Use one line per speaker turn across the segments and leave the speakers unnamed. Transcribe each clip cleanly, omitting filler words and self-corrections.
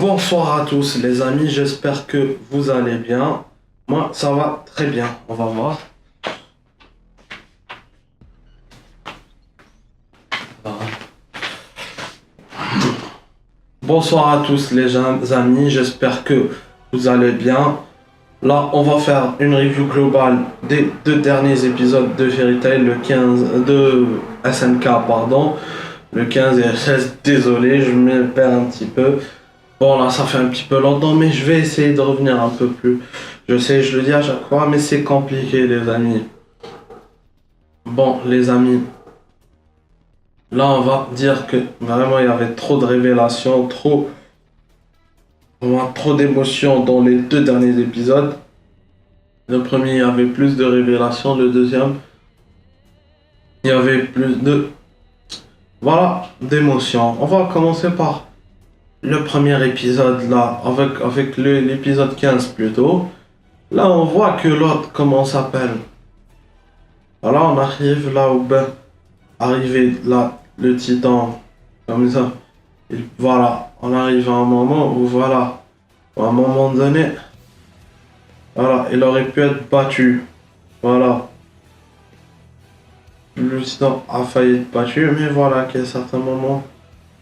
Bonsoir à tous les amis, j'espère que vous allez bien. Moi, ça va très bien, on va voir. Bonsoir à tous les amis, j'espère que vous allez bien. Là, on va faire une review globale des deux derniers épisodes de Fairy Tail, le 15 de SNK, pardon, le 15 et le 16. Désolé, je me perds un petit peu. Bon, là, ça fait un petit peu longtemps, mais je vais essayer de revenir un peu plus. Je sais, je le dis à chaque fois, mais c'est compliqué, les amis. Bon, les amis, là, on va dire que vraiment, il y avait trop de révélations, trop d'émotions dans les deux derniers épisodes. Le premier, il y avait plus de révélations. Le deuxième, il y avait plus de... Voilà, d'émotions. On va commencer par le premier épisode, là, avec l'épisode 15 plutôt. Là, on voit que l'autre, comment ça s'appelle? Voilà, on arrive là où, ben, arrivé là, le titan, comme ça. Et voilà, on arrive à un moment où, voilà, à un moment donné, voilà, il aurait pu être battu. Voilà. Le titan a failli être battu, mais voilà, qu'à certains moments,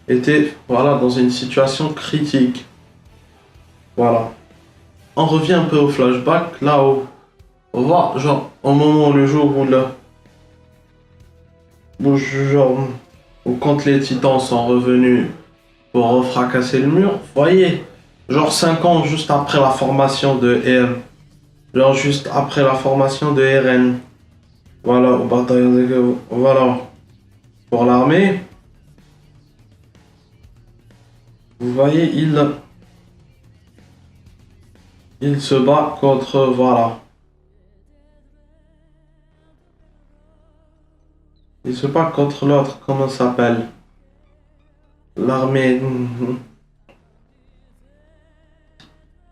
était, voilà, dans une situation critique. Voilà. On revient un peu au flashback, là où, on voit, genre, au moment, le jour où le, où, genre, où quand les titans sont revenus pour refracasser le mur, vous voyez, genre 5 ans juste après la formation de RM, genre juste après la formation de RN, voilà, au bataillon de, voilà, pour l'armée, vous voyez, il se bat contre, voilà, il se bat contre l'autre, comment ça s'appelle, l'armée,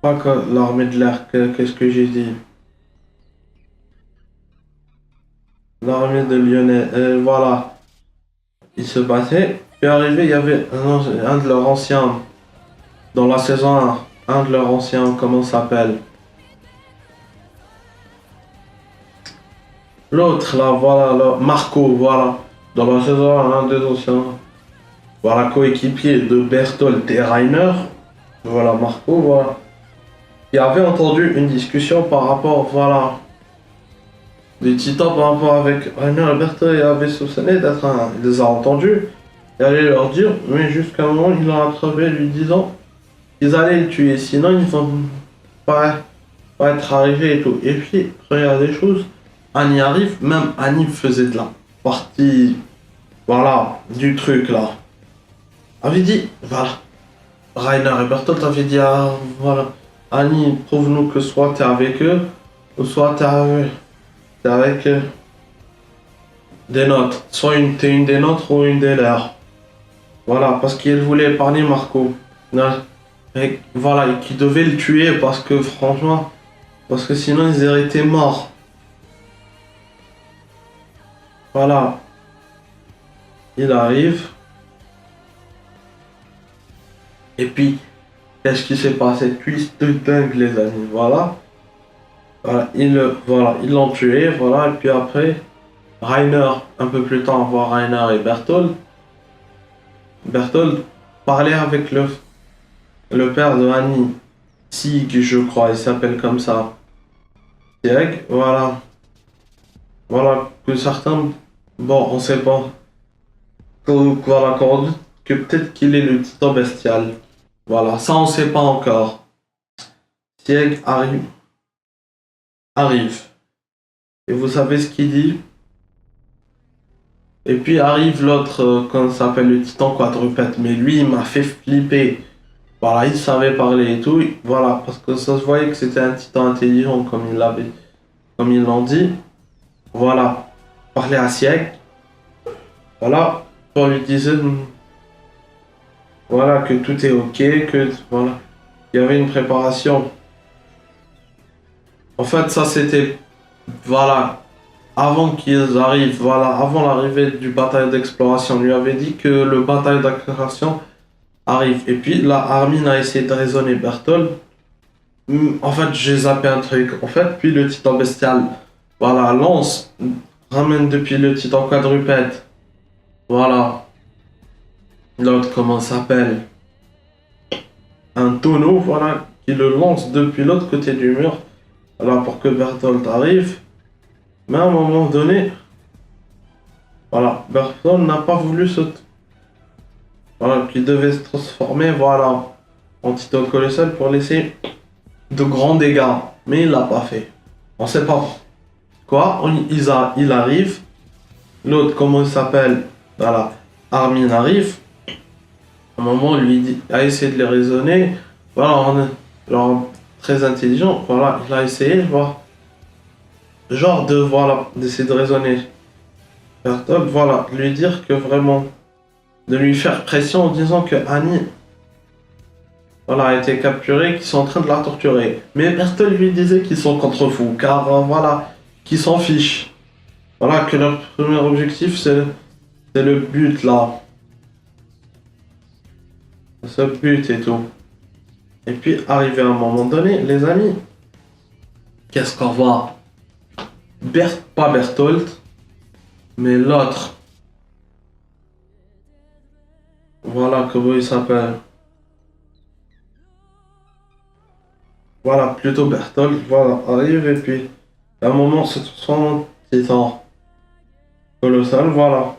pas que l'armée de l'air, qu'est-ce que j'ai dit? L'armée de Lyonnais, voilà. Ils se battaient. Puis arrivé, il y avait un de leurs anciens, dans la saison un de leurs anciens, comment ça s'appelle? L'autre, là, voilà, là, Marco, voilà. Dans la saison un des anciens, voilà, coéquipier de Berthold et Rainer. Voilà, Marco, voilà. Il avait entendu une discussion par rapport, voilà, des titans par rapport avec Rainer et Berthold, il avait soupçonné d'être un... Il les a entendus. Il allait leur dire, mais jusqu'à un moment, il l'a attrapé lui disant qu'ils allaient le tuer, sinon ils vont pas, pas être arrivés et tout. Et puis, regarde les choses, Annie arrive, même Annie faisait de la partie, voilà, du truc là. Avait dit, voilà, Rainer et Bertolt avaient dit, ah, voilà, Annie, prouve-nous que soit t'es avec eux, ou soit t'es avec des nôtres. Soit t'es une des nôtres ou une des leurs. Voilà, parce qu'elle voulait épargner Marco. Non. Et voilà, et qui devait le tuer parce que franchement, parce que sinon ils auraient été morts. Voilà, il arrive. Et puis, qu'est-ce qui s'est passé? Twist de dingue, les amis. Voilà. Voilà, ils l'ont tué. Voilà, et puis après, Rainer, un peu plus tard, on voit Rainer et Berthold. Berthold parlait avec le père de Annie. Sig, je crois, il s'appelle comme ça. Sig, voilà. Voilà, que certains, bon, on sait pas, voilà, qu'on doute que peut-être qu'il est le titan bestial. Voilà, ça on sait pas encore. Sieg arrive. Et vous savez ce qu'il dit? Et puis arrive l'autre, comment ça s'appelle, le titan quadrupède. Mais lui, il m'a fait flipper. Voilà, il savait parler et tout. Voilà, parce que ça se voyait que c'était un titan intelligent, comme ils l'ont dit. Voilà, parler à Sieg. Voilà, pour lui dire, voilà, que tout est ok, que voilà, il y avait une préparation. En fait, ça c'était, voilà, avant qu'ils arrivent, voilà, avant l'arrivée du bataille d'exploration, on lui avait dit que le bataille d'exploration arrive. Et puis là, Armin a essayé de raisonner Berthold. En fait, j'ai zappé un truc. En fait, puis le titan bestial, voilà, lance, ramène depuis le titan quadrupède. Voilà. L'autre, comment ça s'appelle? Un tonneau, voilà, qui le lance depuis l'autre côté du mur. Voilà, pour que Berthold arrive. Mais à un moment donné, voilà, Berthold n'a pas voulu se... Voilà, qu'il devait se transformer, voilà, en titan colossal pour laisser de grands dégâts. Mais il l'a pas fait. On sait pas. Quoi? Il arrive. L'autre, comment il s'appelle? Voilà, Armin arrive. À un moment, lui dit, a essayé de les raisonner. Voilà, on est genre très intelligent. Voilà, il a essayé, voilà. Genre de, voilà, d'essayer de raisonner. Berthold, voilà, de lui dire que vraiment, de lui faire pression en disant que Annie, voilà, a été capturée, qu'ils sont en train de la torturer. Mais Berthold lui disait qu'ils sont contre fous, car voilà, qu'ils s'en fichent. Voilà, que leur premier objectif, c'est le but là. Ce but et tout. Et puis, arrivé à un moment donné, les amis, qu'est-ce qu'on voit? Pas Berthold, mais l'autre. Voilà comment il s'appelle. Voilà, plutôt Berthold, voilà, arrive et puis, à un moment, se transforme en titan colossal, voilà.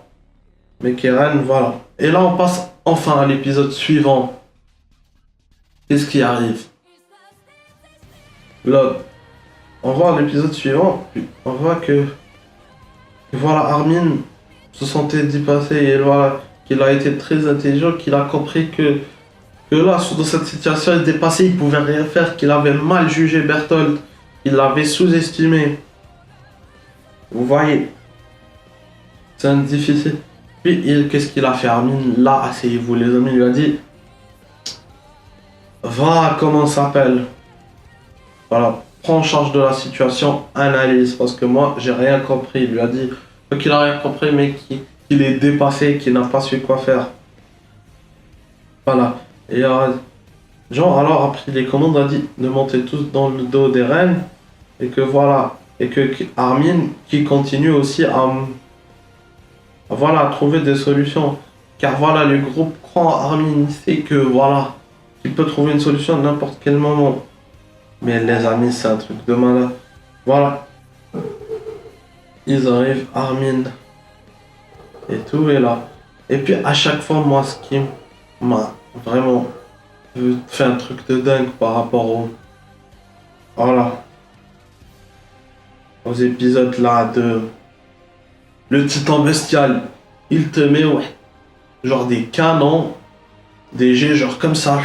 Mais Keren, voilà. Et là, on passe enfin à l'épisode suivant. Qu'est-ce qui arrive? Là, on voit l'épisode suivant, puis on voit que voilà, Armin se sentait dépassé et voilà, qu'il a été très intelligent, qu'il a compris que là, dans cette situation, il était dépassé, il pouvait rien faire, qu'il avait mal jugé Berthold, il l'avait sous-estimé. Vous voyez, c'est un difficile. Puis, qu'est-ce qu'il a fait, Armin? Là, asseyez-vous, les amis, il lui a dit, va, comment ça s'appelle? Voilà, prends en charge de la situation, analyse, parce que moi, j'ai rien compris. Il lui a dit qu'il a rien compris, mais qu'il est dépassé, qu'il n'a pas su quoi faire. Voilà. Et Jean, alors, a pris les commandes, a dit de monter tous dans le dos des reines, et que voilà, et que Armin, qui continue aussi voilà, à trouver des solutions. Car voilà, le groupe croit en Armin, il sait que voilà, qu'il peut trouver une solution à n'importe quel moment. Mais les amis, c'est un truc de malade. Voilà. Ils arrivent, Armin et tout est là. Et puis à chaque fois, moi, ce qui m'a vraiment fait un truc de dingue par rapport voilà, aux épisodes là de le titan bestial. Il te met, ouais, genre des canons, des jets, genre comme ça.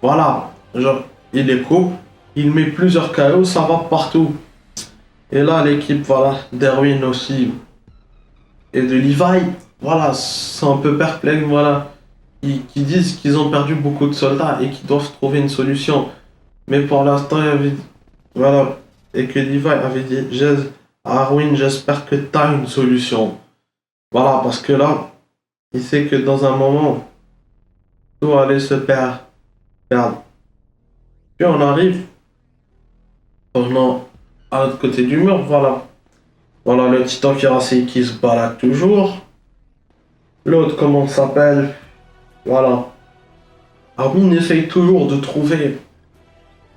Voilà, genre, il les coupe, il met plusieurs KO, ça va partout. Et là, l'équipe, voilà, d'Erwin aussi, et de Levi, voilà, sont un peu perplexes, voilà. Qui disent qu'ils ont perdu beaucoup de soldats et qu'ils doivent trouver une solution. Mais pour l'instant, il y avait, voilà, et que Levi avait dit, Arwin, j'espère que tu as une solution. Voilà, parce que là, il sait que dans un moment, tout allait se perdre. Puis on arrive à l'autre côté du mur, voilà. Voilà le titan cuirassé qui se balade toujours. L'autre, comment ça s'appelle? Voilà. Armin essaye toujours de trouver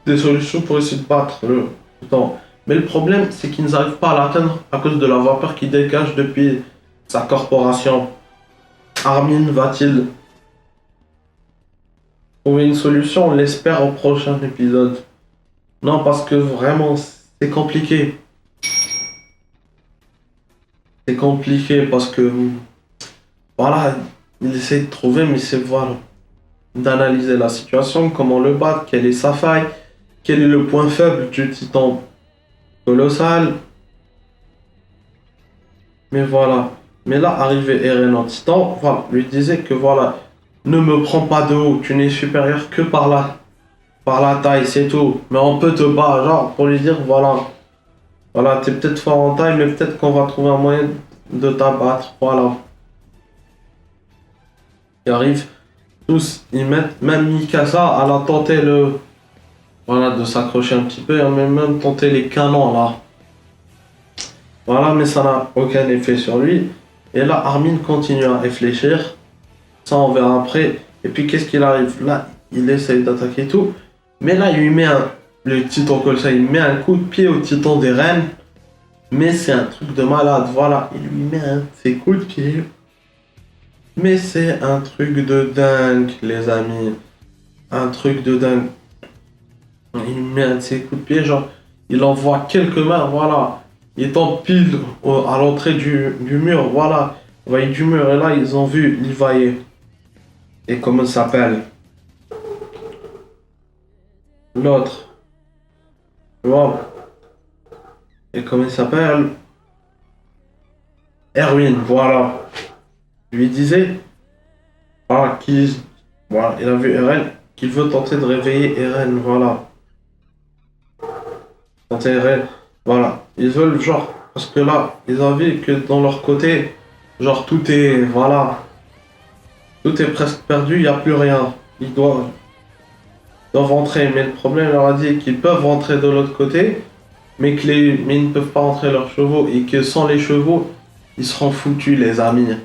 des solutions pour essayer de battre le titan. Mais le problème, c'est qu'ils n'arrivent pas à l'atteindre à cause de la vapeur qui dégage depuis sa corporation. Armin va-t-il trouver une solution? On l'espère au prochain épisode. Non, parce que vraiment, c'est compliqué. C'est compliqué parce que, voilà, il essaie de trouver, mais c'est, voilà, d'analyser la situation, comment le battre, quelle est sa faille, quel est le point faible du titan colossal. Mais voilà. Mais là, arrivé Eren en titan, voilà, lui disait que voilà, ne me prends pas de haut, tu n'es supérieur que par la taille, c'est tout. Mais on peut te battre, genre, pour lui dire, voilà, voilà, t'es peut-être fort en taille, mais peut-être qu'on va trouver un moyen de t'abattre, voilà. Il arrive, tous ils mettent, même Mikasa, elle a tenté voilà, de s'accrocher un petit peu, elle a même tenté les canons là. Voilà, mais ça n'a aucun effet sur lui. Et là, Armin continue à réfléchir. Ça, on verra après. Et puis, qu'est-ce qu'il arrive? Là, il essaye d'attaquer et tout. Mais là, il lui met le titan comme ça, il met un coup de pied au titan des reines. Mais c'est un truc de malade, voilà. Il lui met un de ses coups de pied. Mais c'est un truc de dingue, les amis. Un truc de dingue. Il lui met un de ses coups de pied, genre, il envoie quelques mains, voilà. Il tombe pile à l'entrée du mur, voilà. Vous voyez du mur, et là, ils ont vu Levi. Et comment il s'appelle? L'autre. Wow. Et comment il s'appelle? Erwin, voilà. Il lui disait, voilà, voilà, il a vu Eren, qu'il veut tenter de réveiller Eren, voilà. Tenter Eren, voilà. Ils veulent, genre, parce que là, ils ont vu que dans leur côté, genre, tout est, voilà. Tout est presque perdu, il n'y a plus rien. Ils doivent rentrer, mais le problème, leur a dit qu'ils peuvent rentrer de l'autre côté, mais ils ne peuvent pas rentrer leurs chevaux, et que sans les chevaux, ils seront foutus, les amis.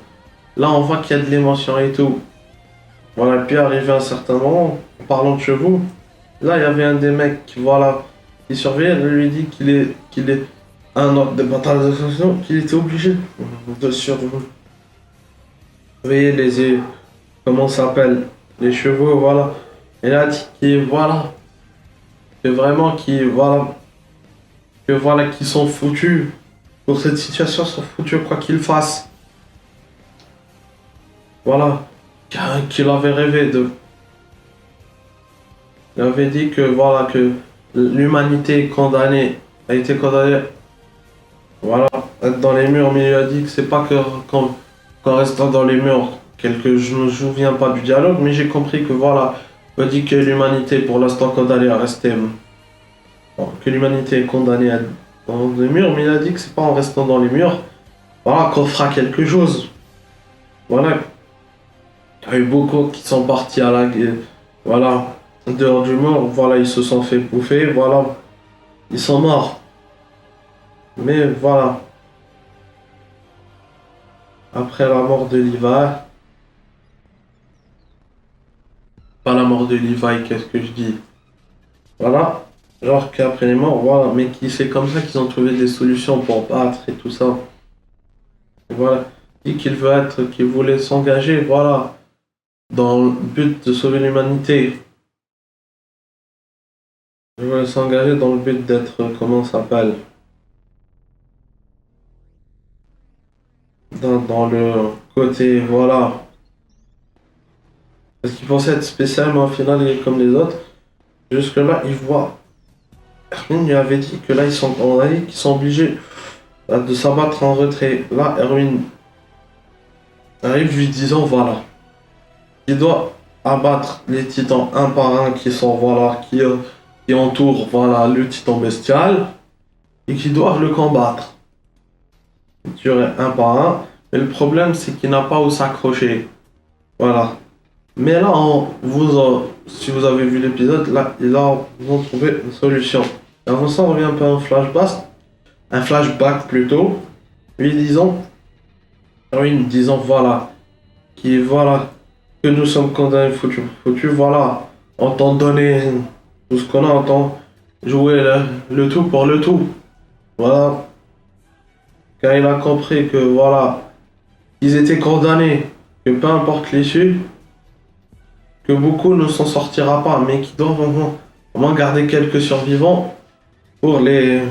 Là, on voit qu'il y a de l'émotion et tout. Voilà, puis arrivé à un certain moment, en parlant de chevaux, là, il y avait un des mecs qui, voilà, qui surveillait, il lui dit qu'il est un ordre de bataille d'association, qu'il était obligé de surveiller les, comment ça s'appelle, les chevaux, voilà. Et là, dit qu'il, voilà, que vraiment, qu'ils sont foutus. Pour cette situation, ils sont foutus quoi qu'ils fassent. Voilà. Qu'il avait rêvé de. Il avait dit que voilà que l'humanité a été condamnée, voilà, à être dans les murs, mais il a dit que c'est pas que qu'en restant dans les murs, je me souviens pas du dialogue, mais j'ai compris que voilà, il a dit que l'humanité pour l'instant condamnée à rester, bon, que l'humanité est condamnée à être dans les murs, mais il a dit que c'est pas en restant dans les murs, voilà, qu'on fera quelque chose. Voilà, il y a eu beaucoup qui sont partis à la guerre, voilà. Dehors du mur, voilà, ils se sont fait bouffer, voilà, ils sont morts. Mais voilà, après la mort de Levi, pas la mort de Levi, qu'est-ce que je dis? Voilà, genre qu'après les morts, voilà, mais qui c'est comme ça qu'ils ont trouvé des solutions pour battre et tout ça. Et voilà, dit qu'il voulait s'engager, voilà, dans le but de sauver l'humanité. Il voulait s'engager dans le but d'être, comment ça s'appelle? Dans le côté, voilà. Parce qu'il pensait être spécial, mais au final, il est comme les autres. Jusque-là, il voit. Erwin lui avait dit que là, ils sont condamnés, qu'ils sont obligés de s'abattre en retrait. Là, Erwin arrive lui disant, voilà, il doit abattre les titans un par un qui sont, voilà, qui entourent, voilà, le titan bestial, et qui doivent le combattre. Tuer un par un. Mais le problème, c'est qu'il n'a pas où s'accrocher. Voilà. Mais là, si vous avez vu l'épisode, là, ils ont trouvé une solution. Avant ça, on revient un peu à un flashback plutôt, lui disant, voilà, voilà, que nous sommes condamnés, foutus, voilà, on t'en donné tout ce qu'on a, on t'en joué le tout pour le tout. Voilà. Car il a compris que, voilà, ils étaient condamnés, que peu importe l'issue, que beaucoup ne s'en sortira pas, mais qui doivent au moins garder quelques survivants pour les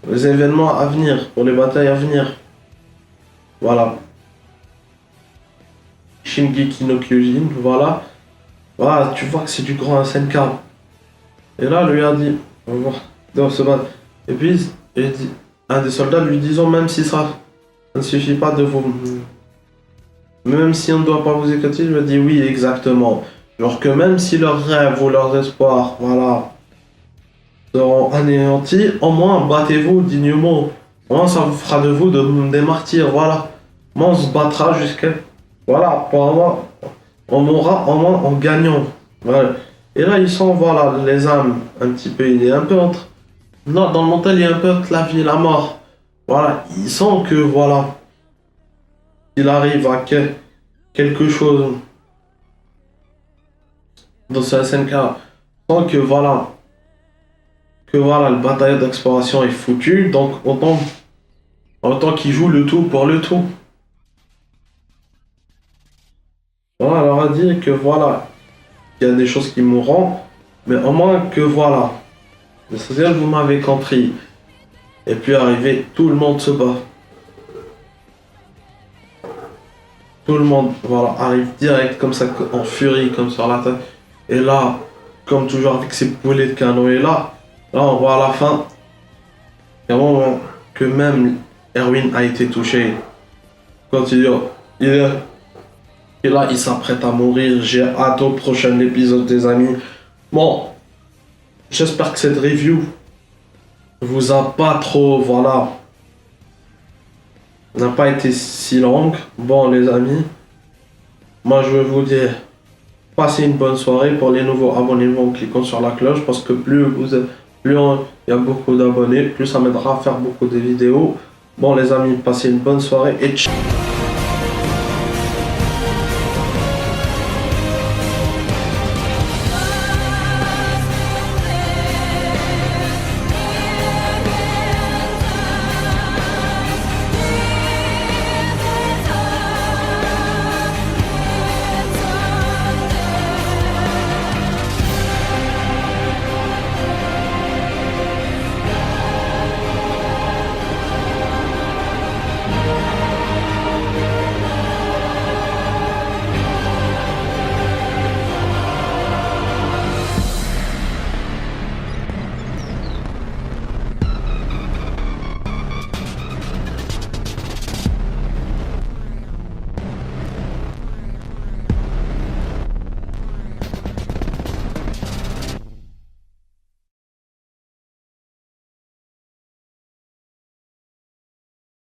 événements à venir, pour les batailles à venir. Voilà. Shingeki no Kyojin, voilà. Voilà, tu vois que c'est du grand SNK. Et là, lui a dit, on va se battre. Et puis, un des soldats lui disant, même si ça ne suffit pas de vous... Même si on ne doit pas vous écouter, il lui a dit oui, exactement. Genre que même si leurs rêves ou leurs espoirs, voilà, seront anéantis, au moins battez-vous dignement. Au moins ça vous fera de vous des martyrs, voilà. Au moins on se battra jusqu'à... Voilà, pour avoir on mourra au moins en gagnant. Voilà. Et là, ils sont, voilà, les âmes, un petit peu, il est un peu entre... Non, dans le mental, il est un peu entre la vie et la mort. Voilà, ils sentent que, voilà, il arrive à quelque chose dans ce SNK, sans que voilà, le bataillon d'exploration est foutu, donc autant qu'il joue le tout pour le tout. Voilà, alors à dire que voilà, il y a des choses qui mourront, mais au moins que voilà, c'est-à-dire vous m'avez compris. Et puis arrivé, tout le monde se bat. Tout le monde, voilà, arrive direct comme ça, en furie, comme sur la tête. Et là, comme toujours avec ses boulets de canon, et là on voit à la fin, il y a un moment que même Erwin a été touché. Quand et là, il s'apprête à mourir. J'ai hâte au prochain épisode, des amis. Bon, j'espère que cette review vous a pas trop, voilà, n'a pas été si longue. Bon, les amis, moi je vais vous dire, passez une bonne soirée. Pour les nouveaux, abonnez-vous en cliquant sur la cloche parce que il y a beaucoup d'abonnés, plus ça m'aidera à faire beaucoup de vidéos. Bon, les amis, passez une bonne soirée et ciao.